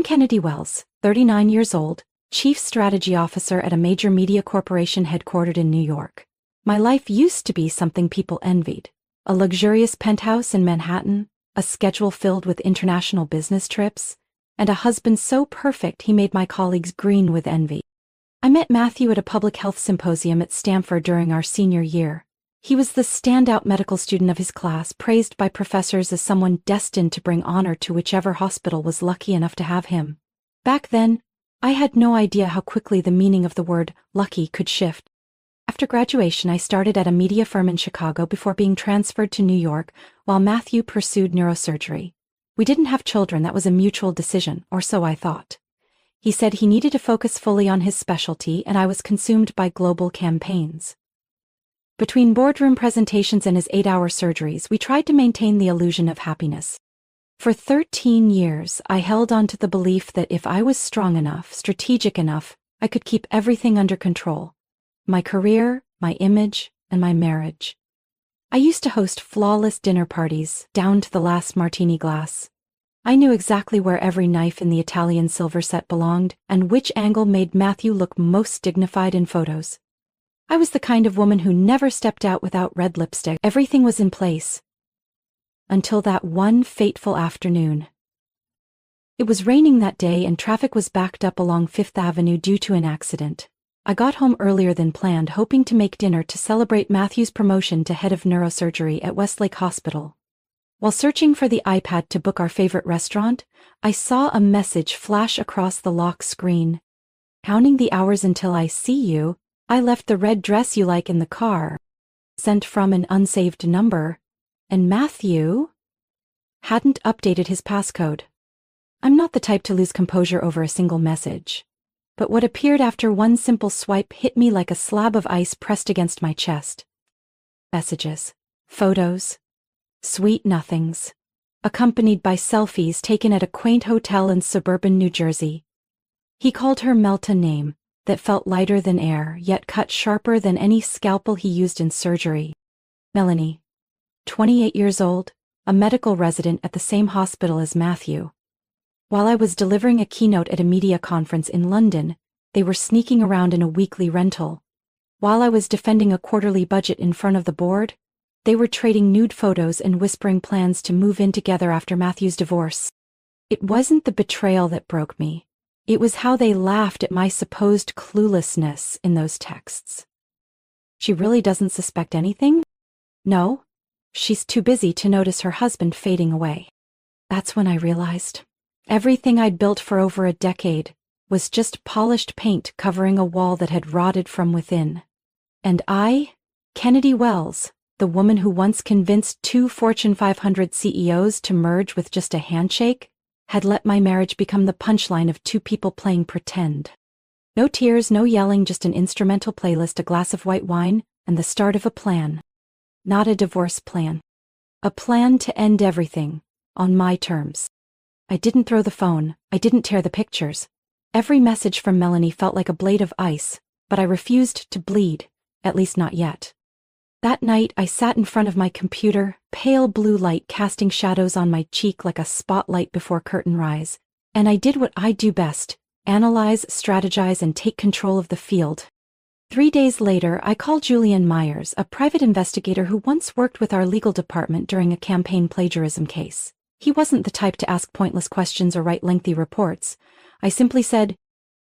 Kennedy Wells, 39 years old, Chief Strategy Officer at a major media corporation headquartered in New York. My life used to be something people envied. A luxurious penthouse in Manhattan, a schedule filled with international business trips, and a husband so perfect he made my colleagues green with envy. I met Matthew at a public health symposium at Stanford during our senior year. He was the standout medical student of his class, praised by professors as someone destined to bring honor to whichever hospital was lucky enough to have him. Back then, I had no idea how quickly the meaning of the word lucky could shift. After graduation, I started at a media firm in Chicago before being transferred to New York, while Matthew pursued neurosurgery. We didn't have children, that was a mutual decision, or so I thought. He said he needed to focus fully on his specialty, and I was consumed by global campaigns. Between boardroom presentations and his 8-hour surgeries, we tried to maintain the illusion of happiness. For 13 years, I held on to the belief that if I was strong enough, strategic enough, I could keep everything under control. My career, my image, and my marriage. I used to host flawless dinner parties, down to the last martini glass. I knew exactly where every knife in the Italian silver set belonged, and which angle made Matthew look most dignified in photos. I was the kind of woman who never stepped out without red lipstick. Everything was in place. Until that one fateful afternoon. It was raining that day and traffic was backed up along Fifth Avenue due to an accident. I got home earlier than planned, hoping to make dinner to celebrate Matthew's promotion to head of neurosurgery at Westlake Hospital. While searching for the iPad to book our favorite restaurant, I saw a message flash across the lock screen. Counting the hours until I see you, I left the red dress you like in the car. Sent from an unsaved number, and Matthew hadn't updated his passcode. I'm not the type to lose composure over a single message, but what appeared after one simple swipe hit me like a slab of ice pressed against my chest. Messages, photos, sweet nothings, accompanied by selfies taken at a quaint hotel in suburban New Jersey. He called her Melta, name that felt lighter than air, yet cut sharper than any scalpel he used in surgery. Melanie, 28 years old, a medical resident at the same hospital as Matthew. While I was delivering a keynote at a media conference in London, they were sneaking around in a weekly rental. While I was defending a quarterly budget in front of the board, they were trading nude photos and whispering plans to move in together after Matthew's divorce. It wasn't the betrayal that broke me. It was how they laughed at my supposed cluelessness in those texts. She really doesn't suspect anything? No, she's too busy to notice her husband fading away. That's when I realized everything I'd built for over a decade was just polished paint covering a wall that had rotted from within. And I, Kennedy Wells, the woman who once convinced 2 Fortune 500 CEOs to merge with just a handshake, had let my marriage become the punchline of 2 people playing pretend. No tears, no yelling, just an instrumental playlist, a glass of white wine, and the start of a plan. Not a divorce plan. A plan to end everything, on my terms. I didn't throw the phone, I didn't tear the pictures. Every message from Melanie felt like a blade of ice, but I refused to bleed, at least not yet. That night, I sat in front of my computer, pale blue light casting shadows on my cheek like a spotlight before curtain rise, and I did what I do best: analyze, strategize, and take control of the field. 3 days later, I called Julian Myers, a private investigator who once worked with our legal department during a campaign plagiarism case. He wasn't the type to ask pointless questions or write lengthy reports. I simply said,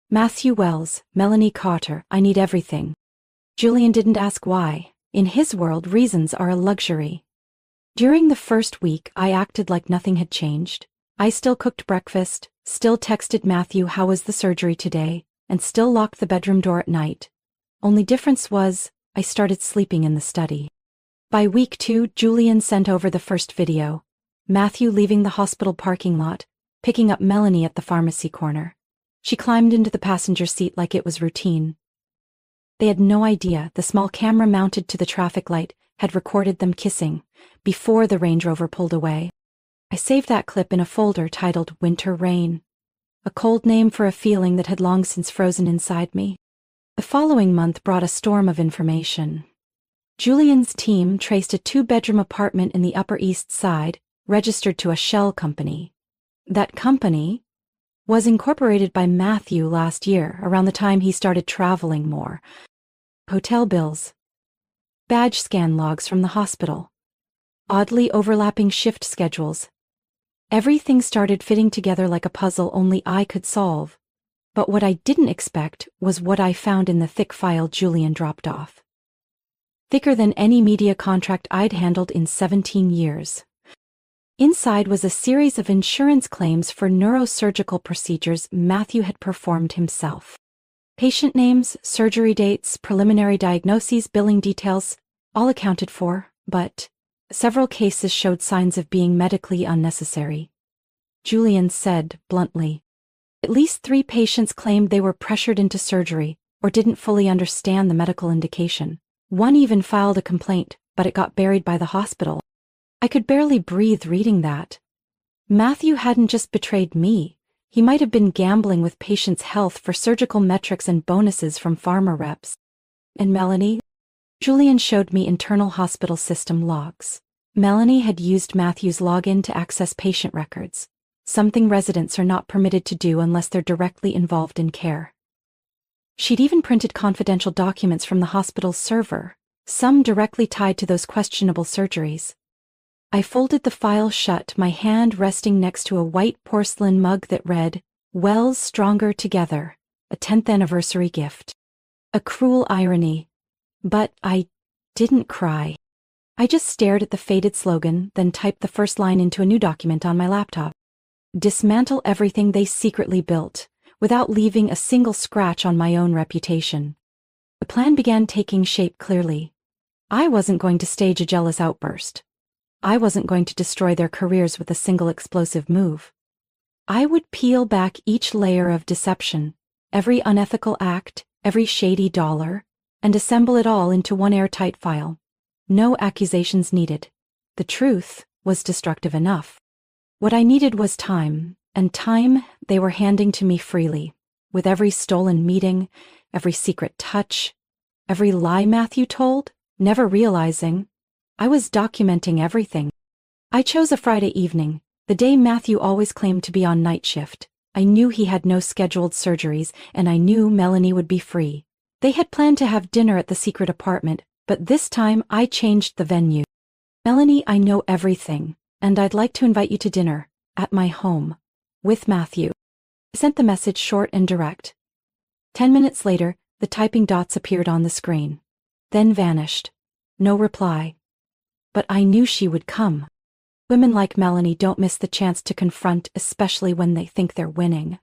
"Matthew Wells, Melanie Carter, I need everything." Julian didn't ask why. In his world, reasons are a luxury. During the first week, I acted like nothing had changed. I still cooked breakfast, still texted Matthew how was the surgery today, and still locked the bedroom door at night. Only difference was, I started sleeping in the study. By week 2, Julian sent over the first video. Matthew leaving the hospital parking lot, picking up Melanie at the pharmacy corner. She climbed into the passenger seat like it was routine. They had no idea the small camera mounted to the traffic light had recorded them kissing before the Range Rover pulled away. I saved that clip in a folder titled Winter Rain, a cold name for a feeling that had long since frozen inside me. The following month brought a storm of information. Julian's team traced a 2-bedroom apartment in the Upper East Side, registered to a shell company. That company Was incorporated by Matthew last year, around the time he started traveling more. Hotel bills. Badge scan logs from the hospital. Oddly overlapping shift schedules. Everything started fitting together like a puzzle only I could solve. But what I didn't expect was what I found in the thick file Julian dropped off. Thicker than any media contract I'd handled in 17 years. Inside was a series of insurance claims for neurosurgical procedures Matthew had performed himself. Patient names, surgery dates, preliminary diagnoses, billing details, all accounted for, but several cases showed signs of being medically unnecessary. Julian said, bluntly. At least 3 patients claimed they were pressured into surgery, or didn't fully understand the medical indication. One even filed a complaint, but it got buried by the hospital. I could barely breathe reading that. Matthew hadn't just betrayed me. He might have been gambling with patients' health for surgical metrics and bonuses from pharma reps. And Melanie? Julian showed me internal hospital system logs. Melanie had used Matthew's login to access patient records, something residents are not permitted to do unless they're directly involved in care. She'd even printed confidential documents from the hospital's server, some directly tied to those questionable surgeries. I folded the file shut, my hand resting next to a white porcelain mug that read, "Wells Stronger Together, a 10th anniversary gift." A cruel irony. But I didn't cry. I just stared at the faded slogan, then typed the first line into a new document on my laptop. Dismantle everything they secretly built, without leaving a single scratch on my own reputation. The plan began taking shape clearly. I wasn't going to stage a jealous outburst. I wasn't going to destroy their careers with a single explosive move. I would peel back each layer of deception, every unethical act, every shady dollar, and assemble it all into one airtight file. No accusations needed. The truth was destructive enough. What I needed was time, and time they were handing to me freely, with every stolen meeting, every secret touch, every lie Matthew told, never realizing I was documenting everything. I chose a Friday evening, the day Matthew always claimed to be on night shift. I knew he had no scheduled surgeries, and I knew Melanie would be free. They had planned to have dinner at the secret apartment, but this time I changed the venue. "Melanie, I know everything, and I'd like to invite you to dinner, at my home, with Matthew." I sent the message short and direct. 10 minutes later, the typing dots appeared on the screen, then vanished. No reply. But I knew she would come. Women like Melanie don't miss the chance to confront, especially when they think they're winning.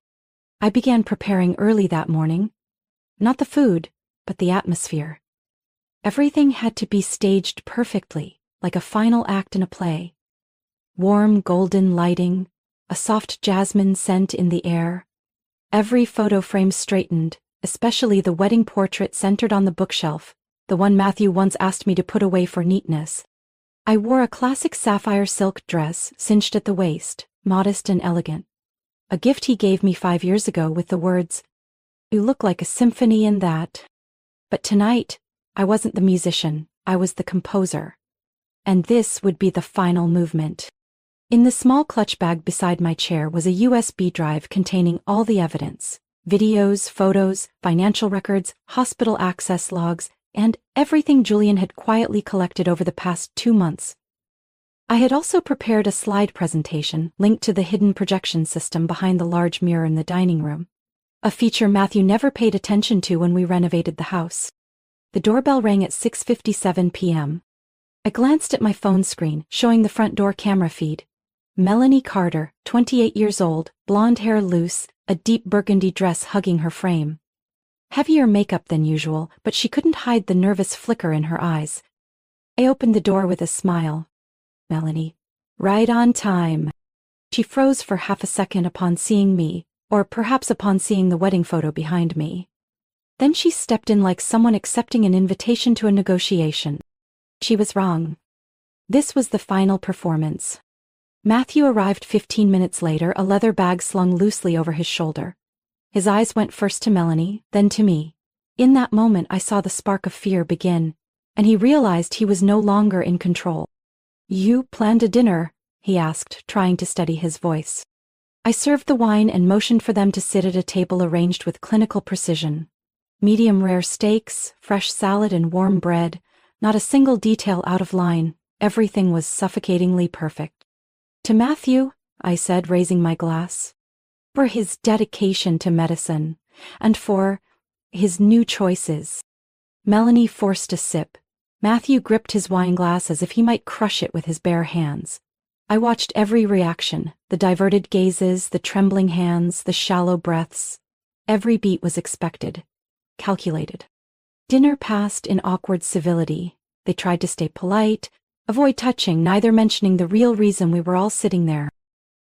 I began preparing early that morning. Not the food, but the atmosphere. Everything had to be staged perfectly, like a final act in a play. Warm golden lighting, a soft jasmine scent in the air. Every photo frame straightened, especially the wedding portrait centered on the bookshelf, the one Matthew once asked me to put away for neatness. I wore a classic sapphire silk dress, cinched at the waist, modest and elegant. A gift he gave me 5 years ago with the words, "You look like a symphony in that." But tonight, I wasn't the musician, I was the composer. And this would be the final movement. In the small clutch bag beside my chair was a USB drive containing all the evidence. Videos, photos, financial records, hospital access logs, and everything Julian had quietly collected over the past 2 months. I had also prepared a slide presentation linked to the hidden projection system behind the large mirror in the dining room, a feature Matthew never paid attention to when we renovated the house. The doorbell rang at 6:57 p.m. I glanced at my phone screen, showing the front door camera feed. Melanie Carter, 28 years old, blonde hair loose, a deep burgundy dress hugging her frame. Heavier makeup than usual, but she couldn't hide the nervous flicker in her eyes. I opened the door with a smile. "Melanie, right on time." She froze for half a second upon seeing me, or perhaps upon seeing the wedding photo behind me. Then she stepped in like someone accepting an invitation to a negotiation. She was wrong. This was the final performance. Matthew arrived 15 minutes later, a leather bag slung loosely over his shoulder. His eyes went first to Melanie, then to me. In that moment I saw the spark of fear begin, and he realized he was no longer in control. "You planned a dinner?" he asked, trying to steady his voice. I served the wine and motioned for them to sit at a table arranged with clinical precision. Medium rare steaks, fresh salad and warm bread, not a single detail out of line, everything was suffocatingly perfect. To Matthew, I said, raising my glass, for his dedication to medicine, and for his new choices. Melanie forced a sip. Matthew gripped his wineglass as if he might crush it with his bare hands. I watched every reaction, the diverted gazes, the trembling hands, the shallow breaths. Every beat was expected, calculated. Dinner passed in awkward civility. They tried to stay polite, avoid touching, neither mentioning the real reason we were all sitting there.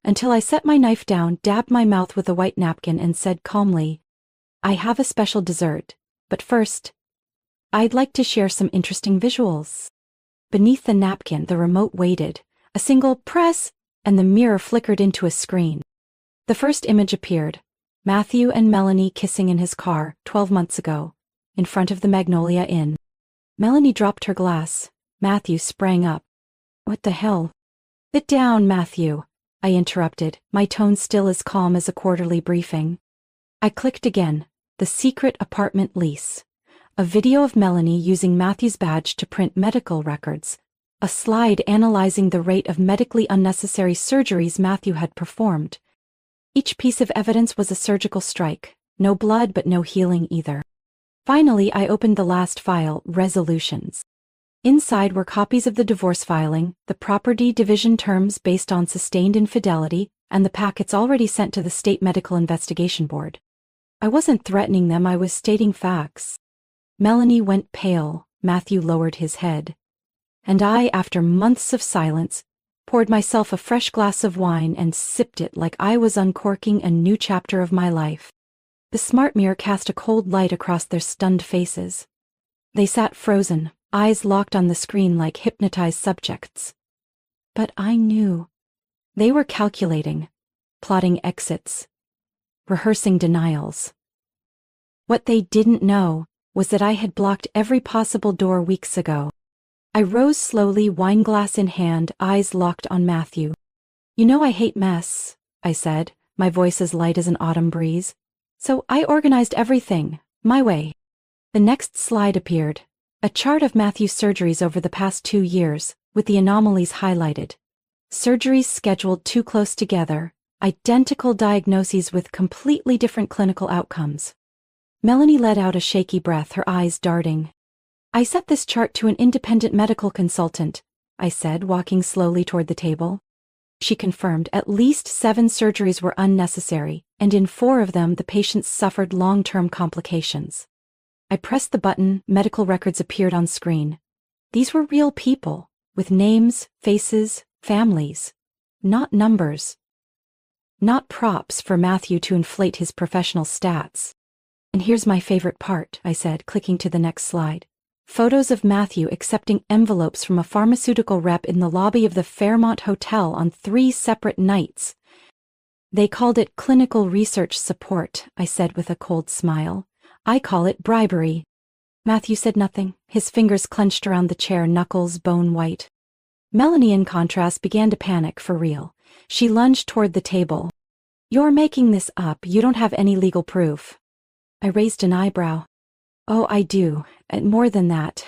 Until I set my knife down, dabbed my mouth with a white napkin, and said calmly, "I have a special dessert, but first, I'd like to share some interesting visuals." Beneath the napkin, the remote waited. A single press, and the mirror flickered into a screen. The first image appeared. Matthew and Melanie kissing in his car, 12 months ago, in front of the Magnolia Inn. Melanie dropped her glass. Matthew sprang up. "What the hell?" "Sit down, Matthew," I interrupted, my tone still as calm as a quarterly briefing. I clicked again. The secret apartment lease. A video of Melanie using Matthew's badge to print medical records. A slide analyzing the rate of medically unnecessary surgeries Matthew had performed. Each piece of evidence was a surgical strike. No blood, but no healing either. Finally, I opened the last file, resolutions. Inside were copies of the divorce filing, the property division terms based on sustained infidelity, and the packets already sent to the State Medical Investigation Board. I wasn't threatening them, I was stating facts. Melanie went pale. Matthew lowered his head. And I, after months of silence, poured myself a fresh glass of wine and sipped it like I was uncorking a new chapter of my life. The smart mirror cast a cold light across their stunned faces. They sat frozen, eyes locked on the screen like hypnotized subjects. But I knew. They were calculating, plotting exits, rehearsing denials. What they didn't know was that I had blocked every possible door weeks ago. I rose slowly, wineglass in hand, eyes locked on Matthew. "You know I hate mess," I said, my voice as light as an autumn breeze. "So I organized everything, my way." The next slide appeared. A chart of Matthew's surgeries over the past 2 years, with the anomalies highlighted. Surgeries scheduled too close together, identical diagnoses with completely different clinical outcomes. Melanie let out a shaky breath, her eyes darting. "I sent this chart to an independent medical consultant," I said, walking slowly toward the table. She confirmed at least 7 surgeries were unnecessary, and in 4 of them the patients suffered long-term complications. I pressed the button, medical records appeared on screen. These were real people, with names, faces, families. Not numbers. Not props for Matthew to inflate his professional stats. "And here's my favorite part," I said, clicking to the next slide. Photos of Matthew accepting envelopes from a pharmaceutical rep in the lobby of the Fairmont Hotel on 3 separate nights. "They called it clinical research support," I said with a cold smile. "I call it bribery." Matthew said nothing, his fingers clenched around the chair, knuckles bone white. Melanie, in contrast, began to panic for real. She lunged toward the table. "You're making this up, you don't have any legal proof." I raised an eyebrow. "Oh, I do, and more than that."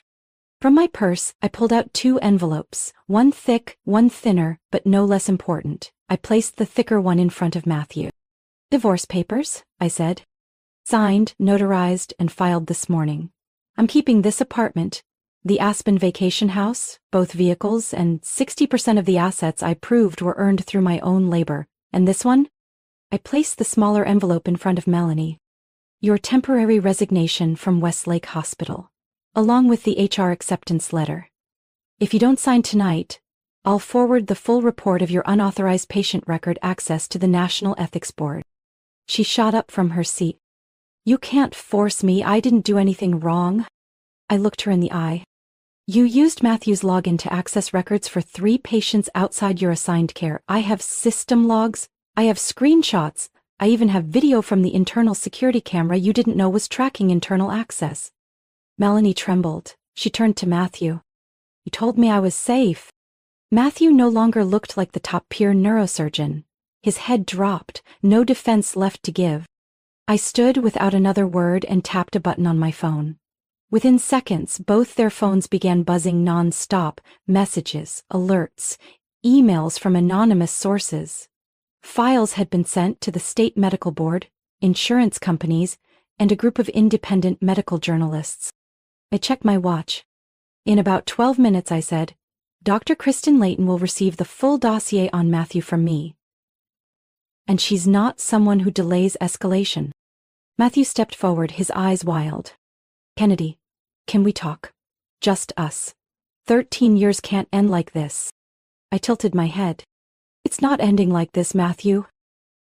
From my purse, I pulled out 2 envelopes, one thick, one thinner, but no less important. I placed the thicker one in front of Matthew. "Divorce papers," I said. "Signed, notarized, and filed this morning. I'm keeping this apartment, the Aspen vacation house, both vehicles, and 60% of the assets I proved were earned through my own labor. And this one?" I placed the smaller envelope in front of Melanie. "Your temporary resignation from Westlake Hospital, along with the HR acceptance letter. If you don't sign tonight, I'll forward the full report of your unauthorized patient record access to the National Ethics Board." She shot up from her seat. "You can't force me, I didn't do anything wrong." I looked her in the eye. "You used Matthew's login to access records for 3 patients outside your assigned care. I have system logs, I have screenshots, I even have video from the internal security camera you didn't know was tracking internal access." Melanie trembled. She turned to Matthew. "You told me I was safe." Matthew no longer looked like the top-peer neurosurgeon. His head dropped, no defense left to give. I stood without another word and tapped a button on my phone. Within seconds, both their phones began buzzing non-stop, messages, alerts, emails from anonymous sources. Files had been sent to the state medical board, insurance companies, and a group of independent medical journalists. I checked my watch. In about 12 minutes, I said, Dr. Kristen Layton will receive the full dossier on Matthew from me. And she's not someone who delays escalation. Matthew stepped forward, his eyes wild. Kennedy, can we talk? Just us. 13 years can't end like this. I tilted my head. It's not ending like this, Matthew.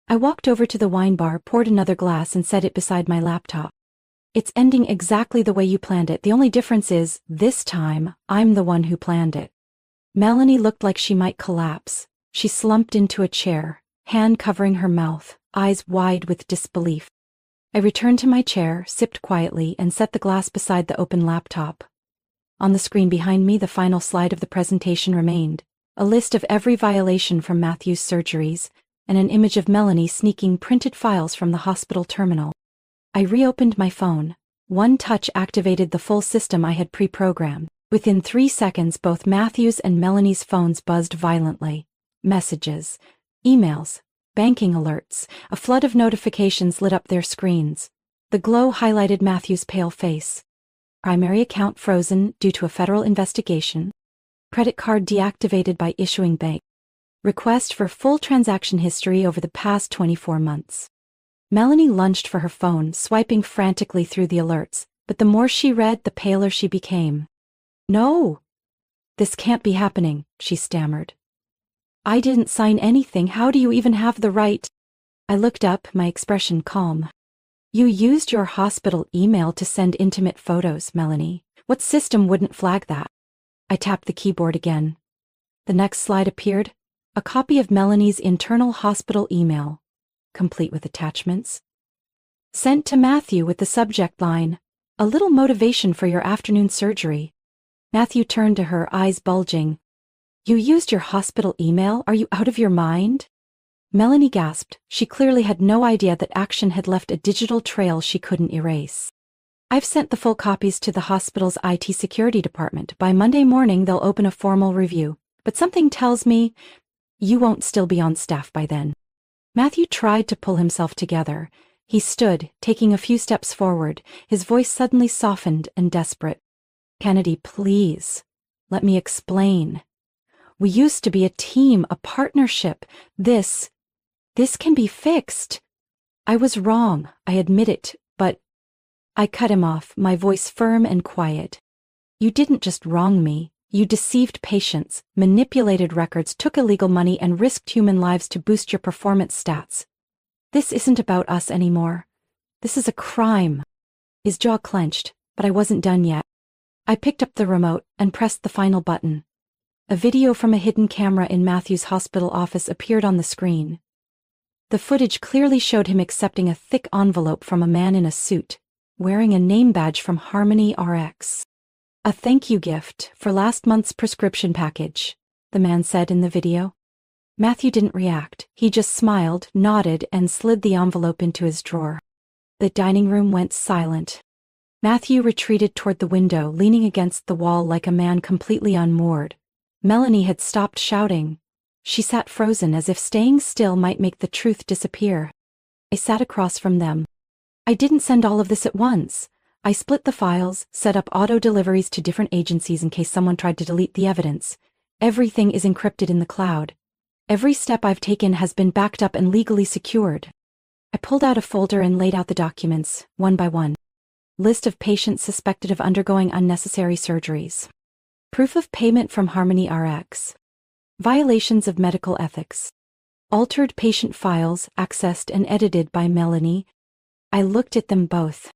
I walked over to the wine bar, poured another glass, and set it beside my laptop. It's ending exactly the way you planned it. The only difference is, this time, I'm the one who planned it. Melanie looked like she might collapse. She slumped into a chair, hand covering her mouth, eyes wide with disbelief. I returned to my chair, sipped quietly, and set the glass beside the open laptop. On the screen behind me, the final slide of the presentation remained, a list of every violation from Matthew's surgeries, and an image of Melanie sneaking printed files from the hospital terminal. I reopened my phone. One touch activated the full system I had pre-programmed. Within 3 seconds, both Matthew's and Melanie's phones buzzed violently. Messages, emails, banking alerts, a flood of notifications lit up their screens. The glow highlighted Matthew's pale face. Primary account frozen due to a federal investigation. Credit card deactivated by issuing bank. Request for full transaction history over the past 24 months. Melanie lunged for her phone, swiping frantically through the alerts, but the more she read, the paler she became. No! This can't be happening, she stammered. I didn't sign anything. How do you even have the right? I looked up, my expression calm. You used your hospital email to send intimate photos, Melanie. What system wouldn't flag that? I tapped the keyboard again. The next slide appeared, a copy of Melanie's internal hospital email, complete with attachments. Sent to Matthew with the subject line, a little motivation for your afternoon surgery. Matthew turned to her, eyes bulging. You used your hospital email? Are you out of your mind? Melanie gasped. She clearly had no idea that action had left a digital trail she couldn't erase. I've sent the full copies to the hospital's IT security department. By Monday morning, they'll open a formal review. But something tells me you won't still be on staff by then. Matthew tried to pull himself together. He stood, taking a few steps forward, his voice suddenly softened and desperate. Kennedy, please, let me explain. We used to be a team, a partnership. This can be fixed. I was wrong, I admit it, but I cut him off, my voice firm and quiet. You didn't just wrong me. You deceived patients, manipulated records, took illegal money, and risked human lives to boost your performance stats. This isn't about us anymore. This is a crime. His jaw clenched, but I wasn't done yet. I picked up the remote and pressed the final button. A video from a hidden camera in Matthew's hospital office appeared on the screen. The footage clearly showed him accepting a thick envelope from a man in a suit, wearing a name badge from Harmony RX. A thank you gift for last month's prescription package, the man said in the video. Matthew didn't react. He just smiled, nodded, and slid the envelope into his drawer. The dining room went silent. Matthew retreated toward the window, leaning against the wall like a man completely unmoored. Melanie had stopped shouting. She sat frozen, as if staying still might make the truth disappear. I sat across from them. I didn't send all of this at once. I split the files, set up auto deliveries to different agencies in case someone tried to delete the evidence. Everything is encrypted in the cloud. Every step I've taken has been backed up and legally secured. I pulled out a folder and laid out the documents, one by one. List of patients suspected of undergoing unnecessary surgeries. Proof of payment from Harmony RX. Violations of medical ethics. Altered patient files accessed and edited by Melanie. I looked at them both.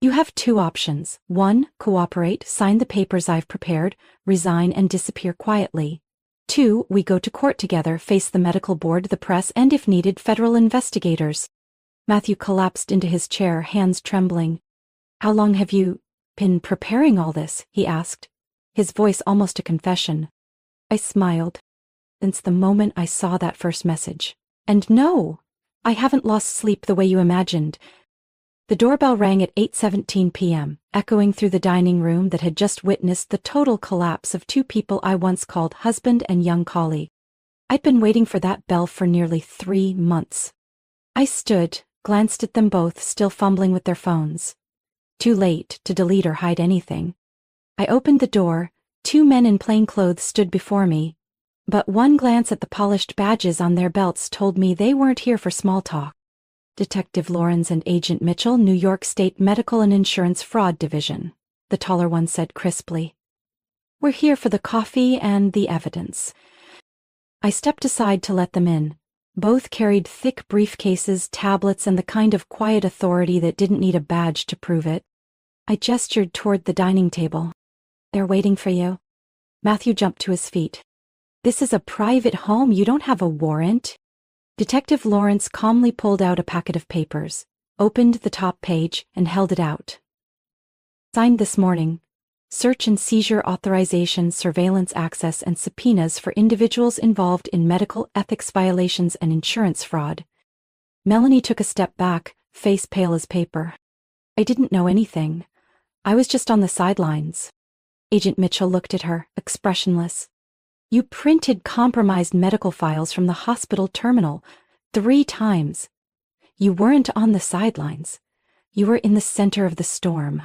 You have two options. 1, cooperate, sign the papers I've prepared, resign and disappear quietly. 2, we go to court together, face the medical board, the press, and if needed, federal investigators. Matthew collapsed into his chair, hands trembling. How long have you been preparing all this? He asked, his voice almost a confession. I smiled. Since the moment I saw that first message. And no, I haven't lost sleep the way you imagined. The doorbell rang at 8:17 p.m., echoing through the dining room that had just witnessed the total collapse of two people I once called husband and young colleague. I'd been waiting for that bell for nearly 3 months. I stood, glanced at them both, still fumbling with their phones. Too late to delete or hide anything. I opened the door. 2 men in plain clothes stood before me, but one glance at the polished badges on their belts told me they weren't here for small talk. Detective Lawrence and Agent Mitchell, New York State Medical and Insurance Fraud Division, the taller one said crisply. We're here for the coffee and the evidence. I stepped aside to let them in. Both carried thick briefcases, tablets, and the kind of quiet authority that didn't need a badge to prove it. I gestured toward the dining table. They're waiting for you. Matthew jumped to his feet. This is a private home. You don't have a warrant. Detective Lawrence calmly pulled out a packet of papers, opened the top page, and held it out. Signed this morning. Search and seizure authorizations, surveillance access, and subpoenas for individuals involved in medical ethics violations and insurance fraud. Melanie took a step back, face pale as paper. I didn't know anything. I was just on the sidelines. Agent Mitchell looked at her, expressionless. You printed compromised medical files from the hospital terminal 3 times. You weren't on the sidelines. You were in the center of the storm.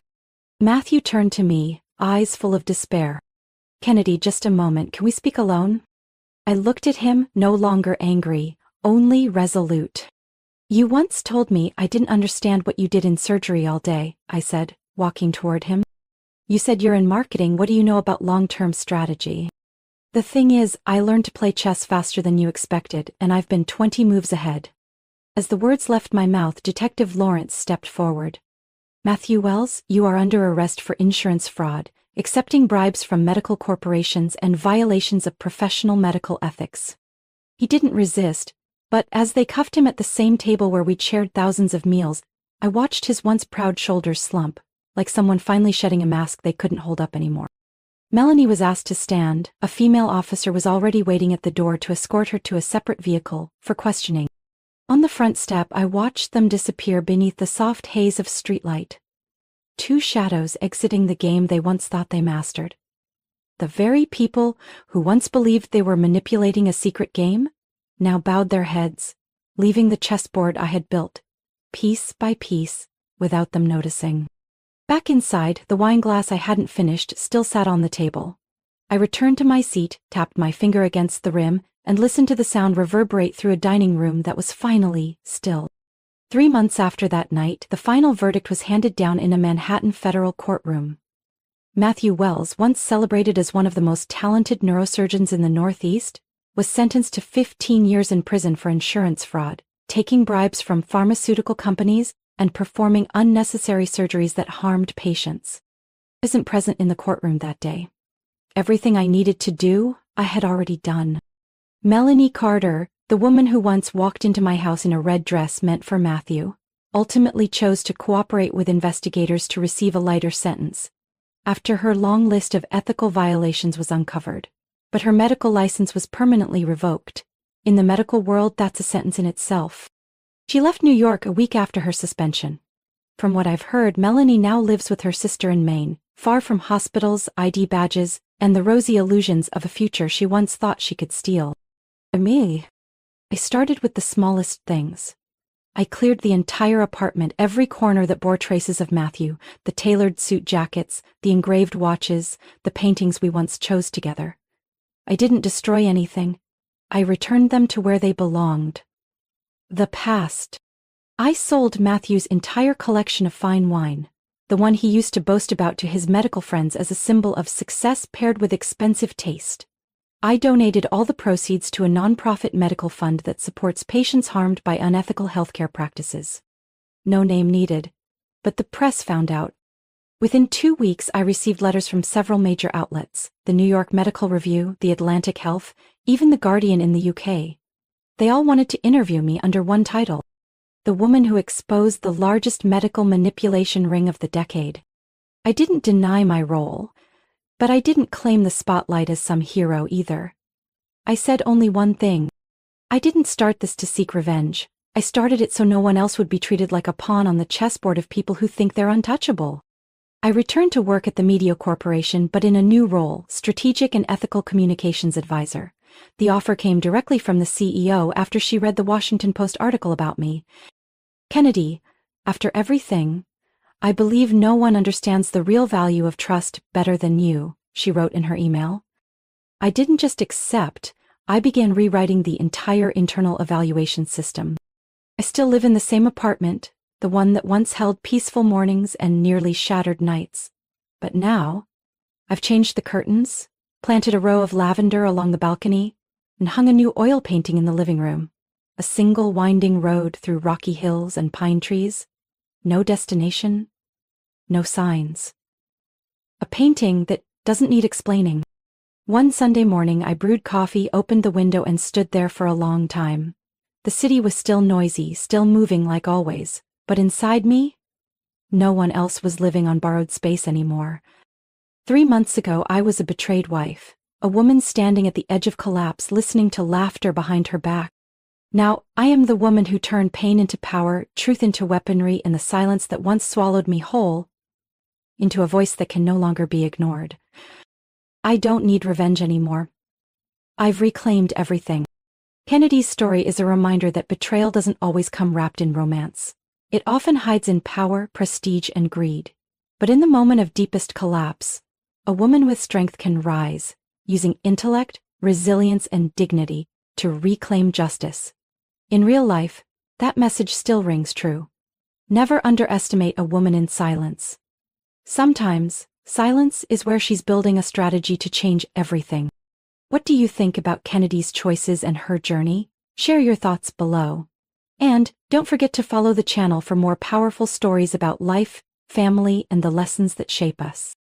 Matthew turned to me, eyes full of despair. Kennedy, just a moment. Can we speak alone? I looked at him, no longer angry, only resolute. You once told me I didn't understand what you did in surgery all day, I said, walking toward him. You said you're in marketing. What do you know about long-term strategy? The thing is, I learned to play chess faster than you expected, and I've been 20 moves ahead. As the words left my mouth, Detective Lawrence stepped forward. Matthew Wells, you are under arrest for insurance fraud, accepting bribes from medical corporations, and violations of professional medical ethics. He didn't resist, but as they cuffed him at the same table where we'd shared thousands of meals, I watched his once proud shoulders slump, like someone finally shedding a mask they couldn't hold up anymore. Melanie was asked to stand. A female officer was already waiting at the door to escort her to a separate vehicle for questioning. On the front step, I watched them disappear beneath the soft haze of streetlight. 2 shadows exiting the game they once thought they mastered. The very people who once believed they were manipulating a secret game now bowed their heads, leaving the chessboard I had built, piece by piece, without them noticing. Back inside, the wine glass I hadn't finished still sat on the table. I returned to my seat, tapped my finger against the rim, and listened to the sound reverberate through a dining room that was finally still. 3 months after that night, the final verdict was handed down in a Manhattan federal courtroom. Matthew Wells, once celebrated as one of the most talented neurosurgeons in the Northeast, was sentenced to 15 years in prison for insurance fraud, taking bribes from pharmaceutical companies, and performing unnecessary surgeries that harmed patients. I wasn't present in the courtroom that day. Everything I needed to do, I had already done. Melanie Carter, the woman who once walked into my house in a red dress meant for Matthew, ultimately chose to cooperate with investigators to receive a lighter sentence, after her long list of ethical violations was uncovered. But her medical license was permanently revoked. In the medical world, that's a sentence in itself. She left New York a week after her suspension. From what I've heard, Melanie now lives with her sister in Maine, far from hospitals, ID badges, and the rosy illusions of a future she once thought she could steal. Me. I started with the smallest things. I cleared the entire apartment, every corner that bore traces of Matthew, the tailored suit jackets, the engraved watches, the paintings we once chose together. I didn't destroy anything. I returned them to where they belonged. The past. I sold Matthew's entire collection of fine wine, the one he used to boast about to his medical friends as a symbol of success paired with expensive taste. I donated all the proceeds to a nonprofit medical fund that supports patients harmed by unethical healthcare practices. No name needed, but the press found out. Within 2 weeks, I received letters from several major outlets, the New York Medical Review, the Atlantic Health, even The Guardian in the UK. They all wanted to interview me under one title: The Woman Who Exposed the Largest Medical Manipulation Ring of the Decade. I didn't deny my role, but I didn't claim the spotlight as some hero either. I said only one thing: I didn't start this to seek revenge. I started it so no one else would be treated like a pawn on the chessboard of people who think they're untouchable. I returned to work at the media corporation, but in a new role, strategic and ethical communications advisor. The offer came directly from the CEO after she read the Washington Post article about me. Kennedy, after everything, I believe no one understands the real value of trust better than you, she wrote in her email. I didn't just accept, I began rewriting the entire internal evaluation system. I still live in the same apartment, the one that once held peaceful mornings and nearly shattered nights. But now, I've changed the curtains, planted a row of lavender along the balcony, and hung a new oil painting in the living room. A single winding road through rocky hills and pine trees. No destination, no signs. A painting that doesn't need explaining. One Sunday morning I brewed coffee, opened the window and stood there for a long time. The city was still noisy, still moving like always, but inside me, no one else was living on borrowed space anymore. 3 months ago I was a betrayed wife, a woman standing at the edge of collapse listening to laughter behind her back. Now, I am the woman who turned pain into power, truth into weaponry, and the silence that once swallowed me whole into a voice that can no longer be ignored. I don't need revenge anymore. I've reclaimed everything. Kennedy's story is a reminder that betrayal doesn't always come wrapped in romance. It often hides in power, prestige, and greed. But in the moment of deepest collapse, a woman with strength can rise, using intellect, resilience, and dignity to reclaim justice. In real life, that message still rings true. Never underestimate a woman in silence. Sometimes, silence is where she's building a strategy to change everything. What do you think about Kennedy's choices and her journey? Share your thoughts below. And don't forget to follow the channel for more powerful stories about life, family, and the lessons that shape us.